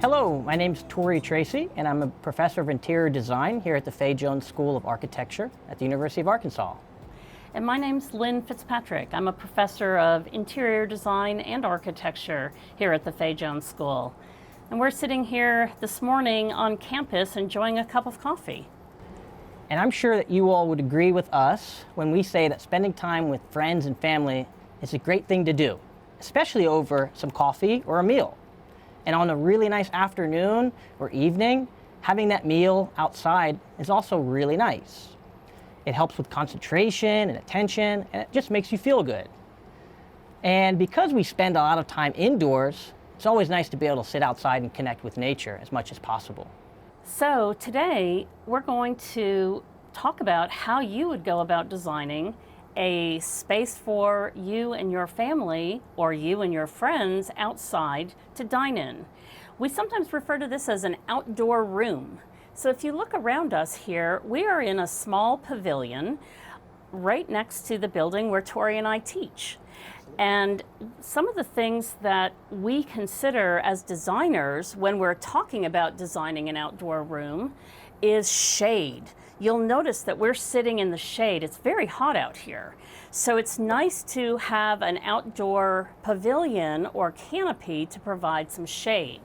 Hello, my name is Tori Tracy, and I'm a professor of interior design here at the FAY Jones School of Architecture at the University of Arkansas. And my name's Lynn Fitzpatrick. I'm a professor of interior design and architecture here at the FAY Jones School. And we're sitting here this morning on campus enjoying a cup of coffee. And I'm sure that you all would agree with us when we say that spending time with friends and family is a great thing to do, especially over some coffee or a meal. And on a really nice afternoon or evening, having that meal outside is also really nice. It helps with concentration and attention, and it just makes you feel good. And because we spend a lot of time indoors, it's always nice to be able to sit outside and connect with nature as much as possible. So today we're going to talk about how you would go about designing a space for you and your family or you and your friends outside to dine in. We sometimes refer to this as an outdoor room. So if you look around us here, we are in a small pavilion right next to the building where Tori and I teach. And some of the things that we consider as designers when we're talking about designing an outdoor room is shade. You'll notice that we're sitting in the shade. It's very hot out here. So it's nice to have an outdoor pavilion or canopy to provide some shade.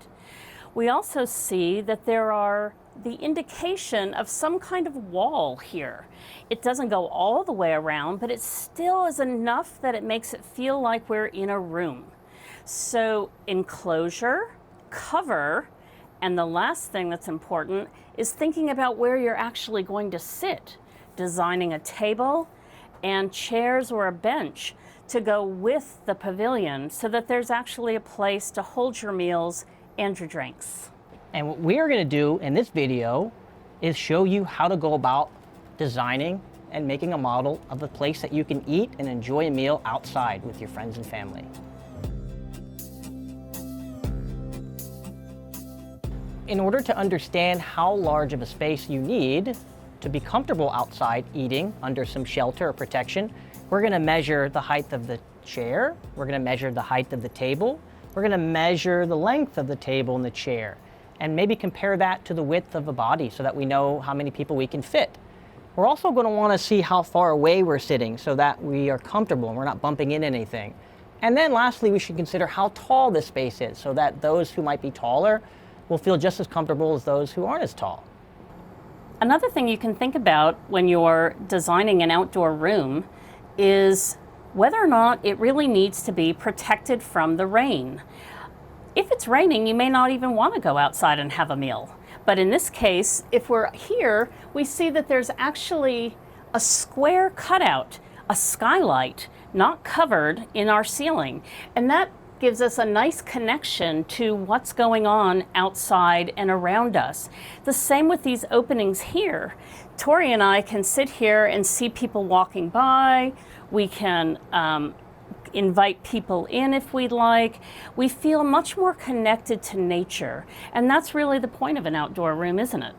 We also see that there are the indication of some kind of wall here. It doesn't go all the way around, but it still is enough that it makes it feel like we're in a room. So enclosure, cover, and the last thing that's important is thinking about where you're actually going to sit, designing a table and chairs or a bench to go with the pavilion so that there's actually a place to hold your meals and your drinks. And what we are going to do in this video is show you how to go about designing and making a model of a place that you can eat and enjoy a meal outside with your friends and family. In order to understand how large of a space you need to be comfortable outside eating under some shelter or protection, we're going to measure the height of the chair, we're going to measure the height of the table, we're going to measure the length of the table and the chair, and maybe compare that to the width of a body so that we know how many people we can fit. We're also going to want to see how far away we're sitting so that we are comfortable and we're not bumping into anything. And then lastly, we should consider how tall this space is so that those who might be taller will feel just as comfortable as those who aren't as tall. Another thing you can think about when you're designing an outdoor room is whether or not it really needs to be protected from the rain. If it's raining, you may not even want to go outside and have a meal. But in this case, if we're here, we see that there's actually a square cutout, a skylight, not covered in our ceiling. And that gives us a nice connection to what's going on outside and around us. The same with these openings here. Tori and I can sit here and see people walking by. We can invite people in if we'd like. We feel much more connected to nature. And that's really the point of an outdoor room, isn't it?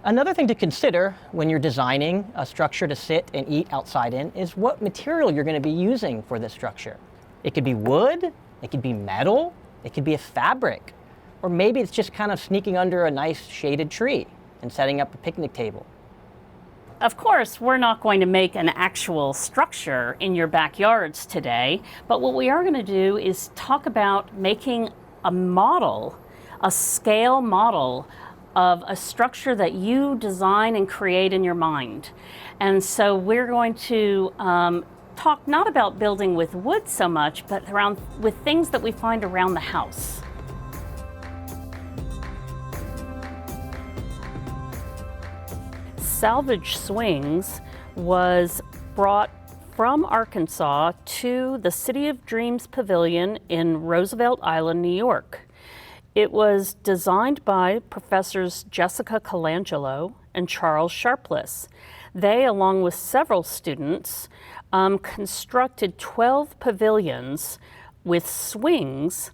Another thing to consider when you're designing a structure to sit and eat outside in is what material you're going to be using for this structure. It could be wood, it could be metal, it could be a fabric, or maybe it's just kind of sneaking under a nice shaded tree and setting up a picnic table. Of course, we're not going to make an actual structure in your backyards today, but what we are going to do is talk about making a model, a scale model of a structure that you design and create in your mind. And so we're going to talk not about building with wood so much, but around with things that we find around the house. Salvage Swings was brought from Arkansas to the City of Dreams Pavilion in Roosevelt Island, New York. It was designed by Professors Jessica Colangelo and Charles Sharpless. They, along with several students, constructed 12 pavilions with swings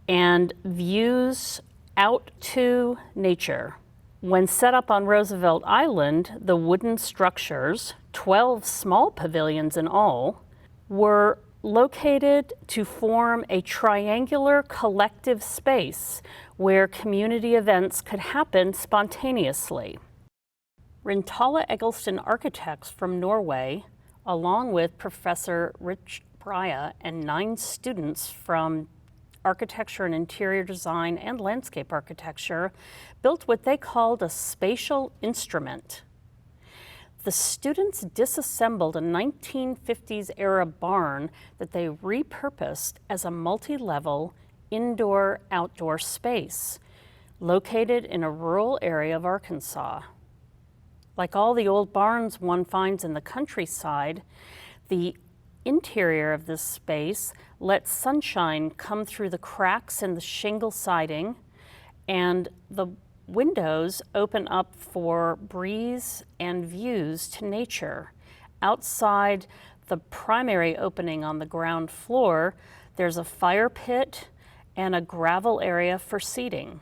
and views out to nature. When set up on Roosevelt Island, the wooden structures, 12 small pavilions in all, were located to form a triangular collective space where community events could happen spontaneously. Rintala Eggleston Architects from Norway, along with Professor Rich Breya and 9 students from architecture and interior design and landscape architecture, built what they called a spatial instrument. The students disassembled a 1950s era barn that they repurposed as a multi-level indoor-outdoor space located in a rural area of Arkansas. Like all the old barns one finds in the countryside, the interior of this space lets sunshine come through the cracks in the shingle siding, and the windows open up for breeze and views to nature. Outside the primary opening on the ground floor, there's a fire pit and a gravel area for seating.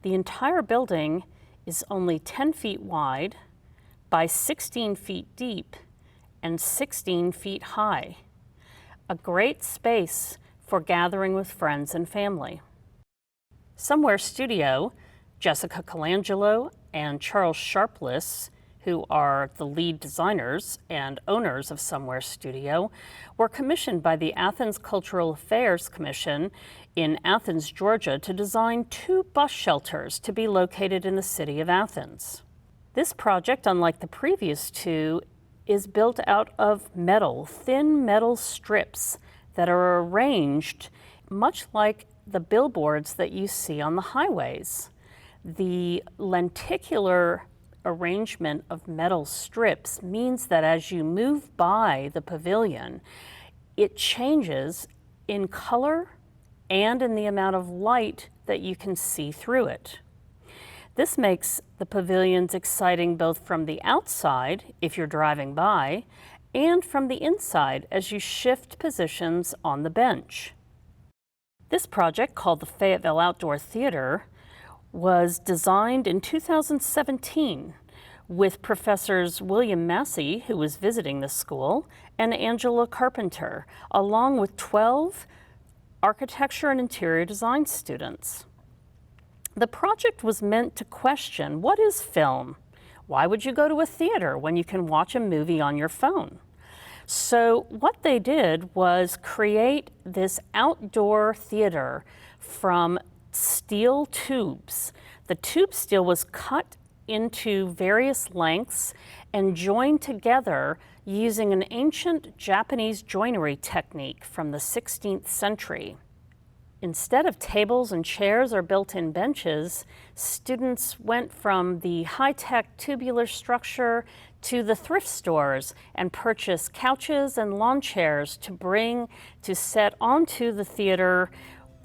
The entire building is only 10 feet wide by 16 feet deep and 16 feet high. A great space for gathering with friends and family. Somewhere Studio, Jessica Colangelo and Charles Sharpless, who are the lead designers and owners of Somewhere Studio, were commissioned by the Athens Cultural Affairs Commission in Athens, Georgia, to design 2 bus shelters to be located in the city of Athens. This project, unlike the previous 2, is built out of metal, thin metal strips that are arranged much like the billboards that you see on the highways. The lenticular arrangement of metal strips means that as you move by the pavilion, it changes in color and in the amount of light that you can see through it. This makes the pavilions exciting both from the outside, if you're driving by, and from the inside as you shift positions on the bench. This project, called the Fayetteville Outdoor Theater, was designed in 2017 with Professors William Massey, who was visiting the school, and Angela Carpenter, along with 12 architecture and interior design students. The project was meant to question, what is film? Why would you go to a theater when you can watch a movie on your phone? So what they did was create this outdoor theater from steel tubes. The tube steel was cut into various lengths and joined together using an ancient Japanese joinery technique from the 16th century. Instead of tables and chairs or built-in benches, students went from the high-tech tubular structure to the thrift stores and purchased couches and lawn chairs to bring to set onto the theater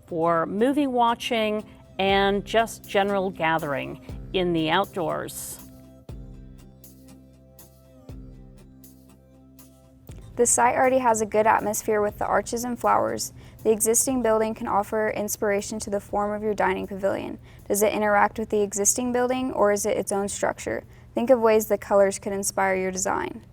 for movie watching and just general gathering in the outdoors. The site already has a good atmosphere with the arches and flowers. The existing building can offer inspiration to the form of your dining pavilion. Does it interact with the existing building, or is it its own structure? Think of ways the colors could inspire your design.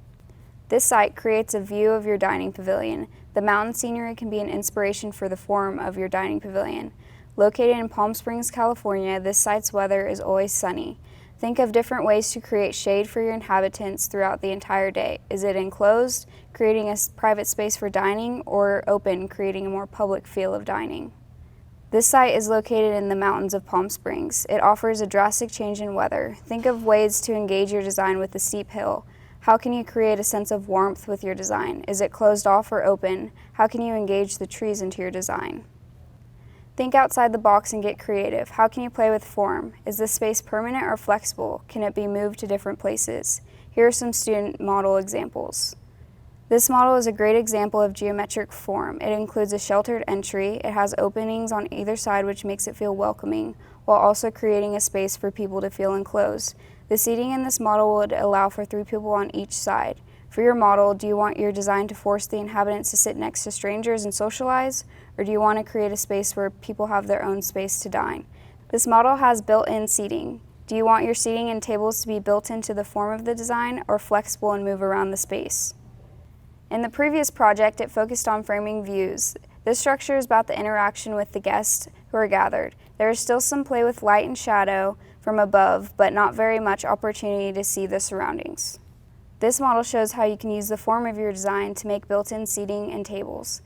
This site creates a view of your dining pavilion. The mountain scenery can be an inspiration for the form of your dining pavilion. Located in Palm Springs, California, this site's weather is always sunny. Think of different ways to create shade for your inhabitants throughout the entire day. Is it enclosed, creating a private space for dining, or open, creating a more public feel of dining? This site is located in the mountains of Palm Springs. It offers a drastic change in weather. Think of ways to engage your design with the steep hill. How can you create a sense of warmth with your design? Is it closed off or open? How can you engage the trees into your design? Think outside the box and get creative. How can you play with form? Is the space permanent or flexible? Can it be moved to different places? Here are some student model examples. This model is a great example of geometric form. It includes a sheltered entry. It has openings on either side, which makes it feel welcoming, while also creating a space for people to feel enclosed. The seating in this model would allow for 3 people on each side. For your model, do you want your design to force the inhabitants to sit next to strangers and socialize, or do you want to create a space where people have their own space to dine? This model has built-in seating. Do you want your seating and tables to be built into the form of the design, or flexible and move around the space? In the previous project, it focused on framing views. This structure is about the interaction with the guests who are gathered. There is still some play with light and shadow from above, but not very much opportunity to see the surroundings. This model shows how you can use the form of your design to make built-in seating and tables.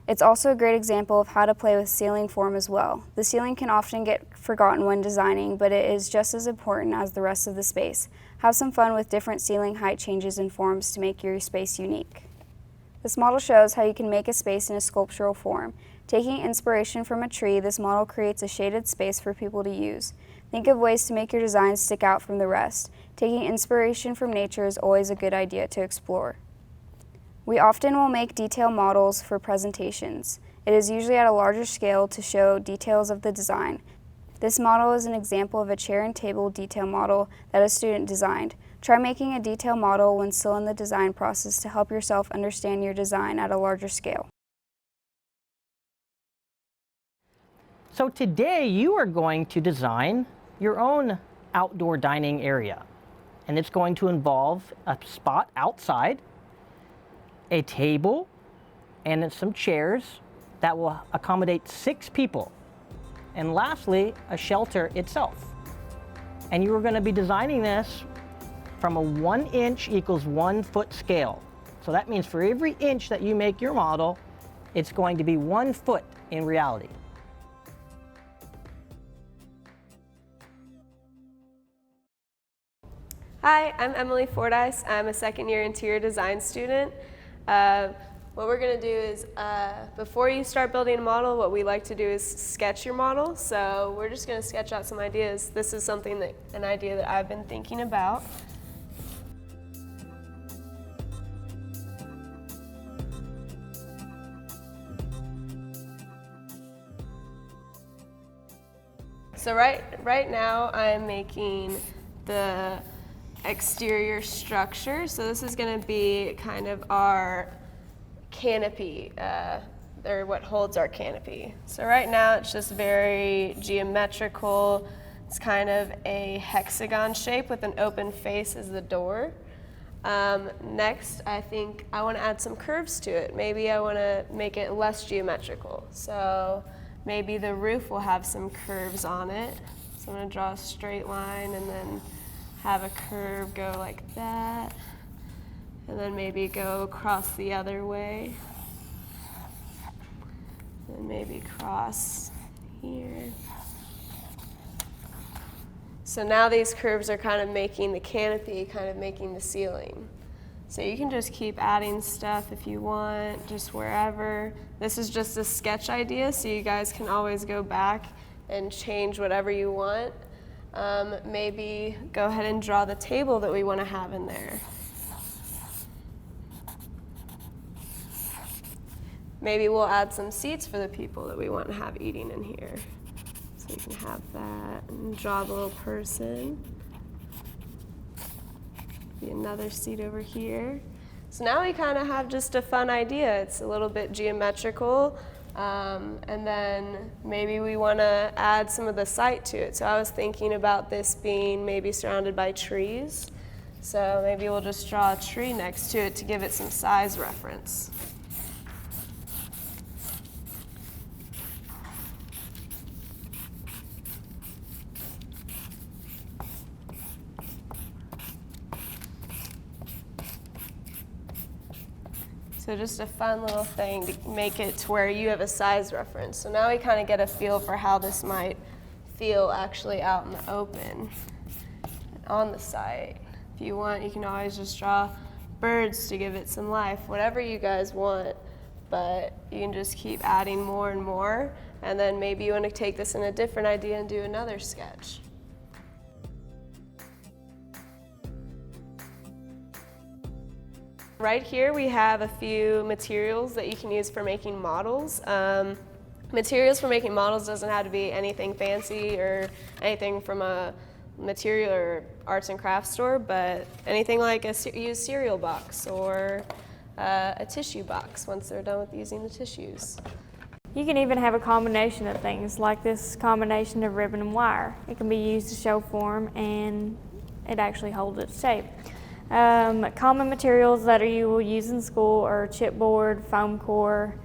It's also a great example of how to play with ceiling form as well. The ceiling can often get forgotten when designing, but it is just as important as the rest of the space. Have some fun with different ceiling height changes and forms to make your space unique. This model shows how you can make a space in a sculptural form. Taking inspiration from a tree, this model creates a shaded space for people to use. Think of ways to make your design stick out from the rest. Taking inspiration from nature is always a good idea to explore. We often will make detail models for presentations. It is usually at a larger scale to show details of the design. This model is an example of a chair and table detail model that a student designed. Try making a detail model when still in the design process to help yourself understand your design at a larger scale. So today you are going to design your own outdoor dining area. And it's going to involve a spot outside, a table, and then some chairs that will accommodate 6 people. And lastly, a shelter itself. And you are going to be designing this from a 1 inch equals 1 foot scale. So that means for every inch that you make your model, it's going to be 1 foot in reality. Hi, I'm Emily Fordyce. I'm a second-year interior design student. What we're going to do is, before you start building a model, what we like to do is sketch your model. So we're just going to sketch out some ideas. This is an idea that I've been thinking about. So right now I'm making the exterior structure. So this is going to be kind of our canopy, or what holds our canopy. So right now it's just very geometrical. It's kind of a hexagon shape with an open face as the door. Next, I think I want to add some curves to it. Maybe I want to make it less geometrical. So maybe the roof will have some curves on it. So I'm going to draw a straight line and then have a curve go like that, and then maybe go across the other way, and maybe cross here. So now these curves are kind of making the canopy, kind of making the ceiling. So you can just keep adding stuff if you want, just wherever. This is just a sketch idea, so you guys can always go back and change whatever you want. Maybe go ahead and draw the table that we want to have in there. Maybe we'll add some seats for the people that we want to have eating in here. So you can have that and draw the little person. Be another seat over here. So now we kind of have just a fun idea. It's a little bit geometrical. And then maybe we want to add some of the site to it. So I was thinking about this being maybe surrounded by trees. So maybe we'll just draw a tree next to it to give it some size reference. So just a fun little thing to make it to where you have a size reference. So now we kind of get a feel for how this might feel actually out in the open on the site. If you want, you can always just draw birds to give it some life, whatever you guys want, but you can just keep adding more and more, and then maybe you want to take this in a different idea and do another sketch. Right here we have a few materials that you can use for making models. Materials for making models doesn't have to be anything fancy or anything from a material or arts and crafts store, but anything like a used cereal box or a tissue box once they're done with using the tissues. You can even have a combination of things like this combination of ribbon and wire. It can be used to show form and it actually holds its shape. Common materials that you will use in school are chipboard, foam core.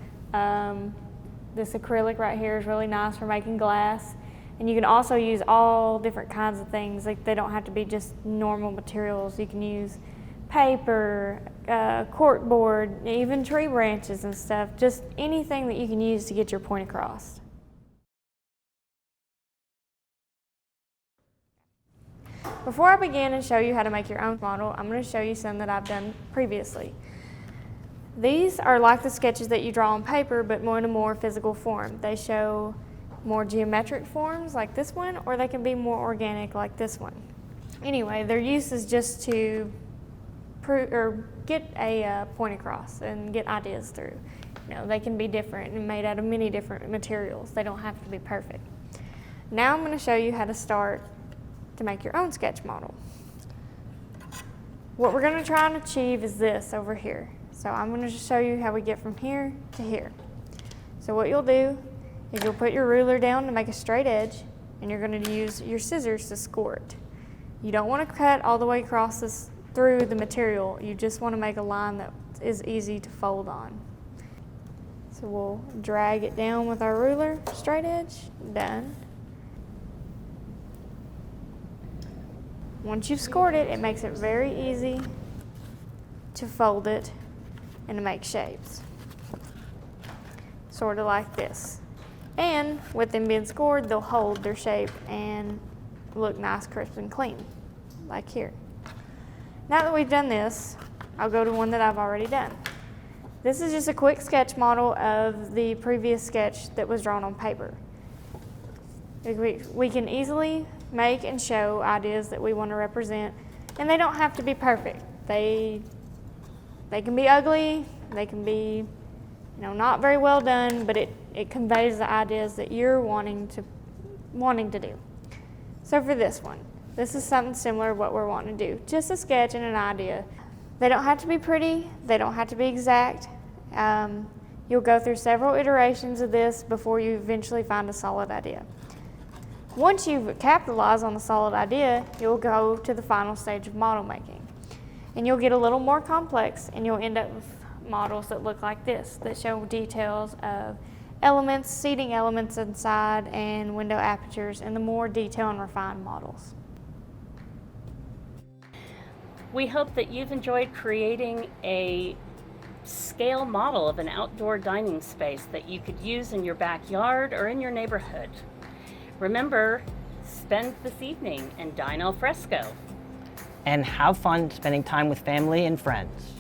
This acrylic right here is really nice for making glass. And you can also use all different kinds of things. Like, they don't have to be just normal materials. You can use paper, cork board, even tree branches and stuff. Just anything that you can use to get your point across. Before I begin and show you how to make your own model, I'm going to show you some that I've done previously. These are like the sketches that you draw on paper, but more in a more physical form. They show more geometric forms like this one, or they can be more organic like this one. Anyway, their use is just to get a point across and get ideas through. They can be different and made out of many different materials. They don't have to be perfect. Now I'm going to show you how to start to make your own sketch model. What we're going to try and achieve is this over here. So I'm going to just show you how we get from here to here. So what you'll do is you'll put your ruler down to make a straight edge, and you're going to use your scissors to score it. You don't want to cut all the way across this through the material. You just want to make a line that is easy to fold on. So we'll drag it down with our ruler, straight edge, done. Once you've scored it, it makes it very easy to fold it and to make shapes. Sort of like this. And with them being scored, they'll hold their shape and look nice, crisp, and clean, like here. Now that we've done this, I'll go to one that I've already done. This is just a quick sketch model of the previous sketch that was drawn on paper. We can easily make and show ideas that we want to represent, and they don't have to be perfect. They can be ugly, they can be not very well done, but it conveys the ideas that you're wanting to do. So for this one, this is something similar to what we're wanting to do. Just a sketch and an idea. They don't have to be pretty, they don't have to be exact. You'll go through several iterations of this before you eventually find a solid idea. Once you've capitalized on the solid idea, you'll go to the final stage of model making. And you'll get a little more complex, and you'll end up with models that look like this, that show details of elements, seating elements inside, and window apertures, and the more detailed and refined models. We hope that you've enjoyed creating a scale model of an outdoor dining space that you could use in your backyard or in your neighborhood. Remember, spend this evening and dine al fresco. And have fun spending time with family and friends.